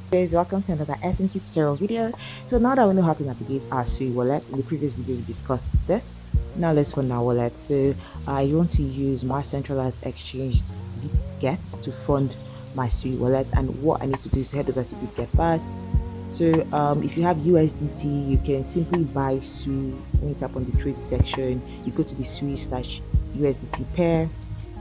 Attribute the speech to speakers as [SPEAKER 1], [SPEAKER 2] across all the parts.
[SPEAKER 1] Guys, welcome to another SMC tutorial video. So now that we know how to navigate our Sui wallet, in the previous video we discussed this. Now let's fund our wallet. So I want to use my centralized exchange Bitget to fund my Sui wallet, and what I need to do is to head over to Bitget first. So if you have USDT, you can simply buy Sui. When you tap on the trade section, you go to the Sui/USDT pair,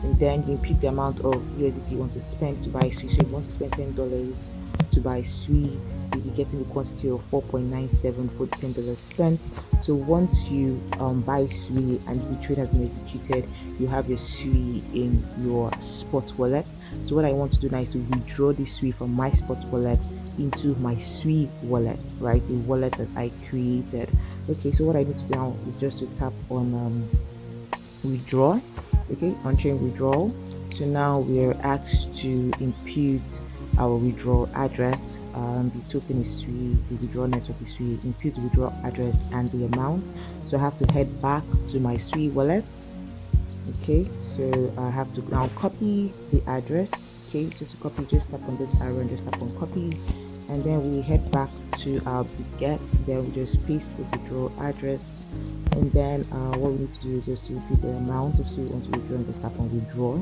[SPEAKER 1] and then you pick the amount of USDT you want to spend to buy Sui. So if you want to spend $10 to buy Sui, you'll be getting the quantity of 4.97 for the $10 spent. So once you buy Sui and the trade has been executed, you have your Sui in your spot wallet. So what I want to do now is to withdraw the Sui from my spot wallet into my Sui wallet, right? The wallet that I created. Okay, so what I need to do now is just to tap on withdraw. Okay, on chain withdrawal. So now we're asked to impute our withdrawal address. The token is Sui, the withdrawal network is Sui. Impute the withdrawal address and the amount. So I have to head back to my Sui wallet. Okay, so I have to now copy the address. Okay, so to copy, just tap on this arrow and just tap on copy, and then we head back to our Bitget. Then we just paste the withdrawal address, and then what we need to do is just to repeat the amount of Sui we want to withdraw and just tap on withdraw.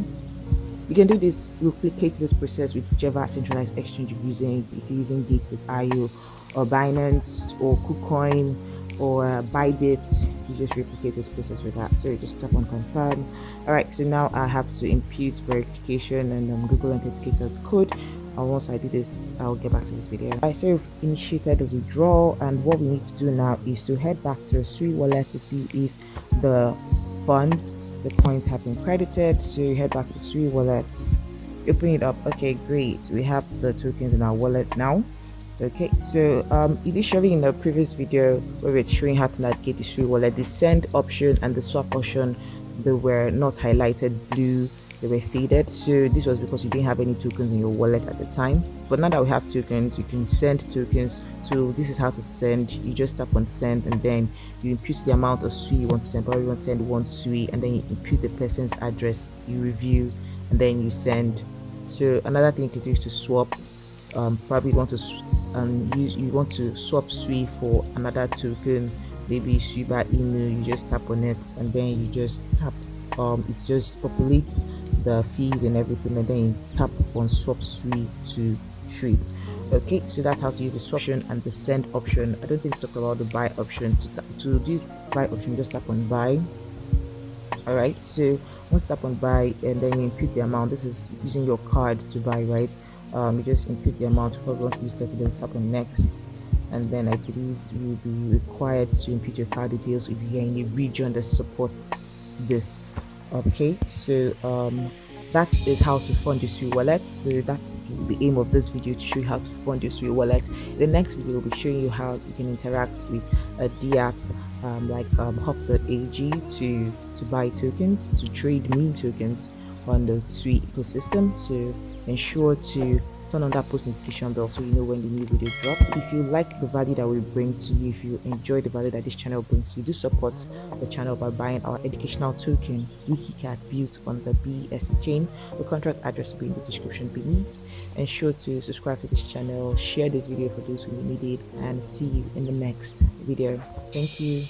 [SPEAKER 1] You can do this, replicate this process with whichever centralized exchange you're using. If you're using Gates.io or Binance or KuCoin or Bybit, you just replicate this process with that. So you just tap on confirm. All right, so now I have to impute verification and Google Authenticator code. And once I do this, I'll get back to this video. Alright, so we've initiated the withdrawal, and what we need to do now is to head back to a Sui wallet to see if the funds, the coins have been credited. So you head back to Sui wallet, open it up. Okay, great, we have the tokens in our wallet now. Okay, so initially in the previous video where we were showing how to navigate the Sui wallet, the send option and the swap option, they were not highlighted blue, they were faded. So this was because you didn't have any tokens in your wallet at the time. But now that we have tokens, you can send tokens. So this is how to send. You just tap on send, and then you input the amount of Sui you want to send. Probably you want to send one Sui, and then you input the person's address, you review, and then you send. So another thing you can do is to swap. Probably you want to you want to swap Sui for another token, maybe Sui by email. You just tap on it, and then you just tap it just populates the fees and everything, and then you tap on swap Sui to trade. Okay, so that's how to use the swap option and the send option. I don't think we talk about the buy option. To use buy option, just tap on buy. All right, so once tap on buy, and then you input the amount. This is using your card to buy, right? You just input the amount. You probably want to use 30, then tap on next, and then I believe you'll be required to input your card details if you're in a region that supports this. Okay, so that is how to fund your Sui wallet. So that's the aim of this video, to show you how to fund your Sui wallet. In the next video, we'll be showing you how you can interact with a D app like hop.ag to buy tokens, to trade meme tokens on the Sui ecosystem. So ensure to turn on that post notification bell so you know when the new video drops. If you like the value that we bring to you, if you enjoy the value that this channel brings to you, do support the channel by buying our educational token WikiCat, built on the BSC chain. The contract address will be in the description beneath. Ensure to subscribe to this channel, share this video for those who need it, and see you in the next video. Thank you.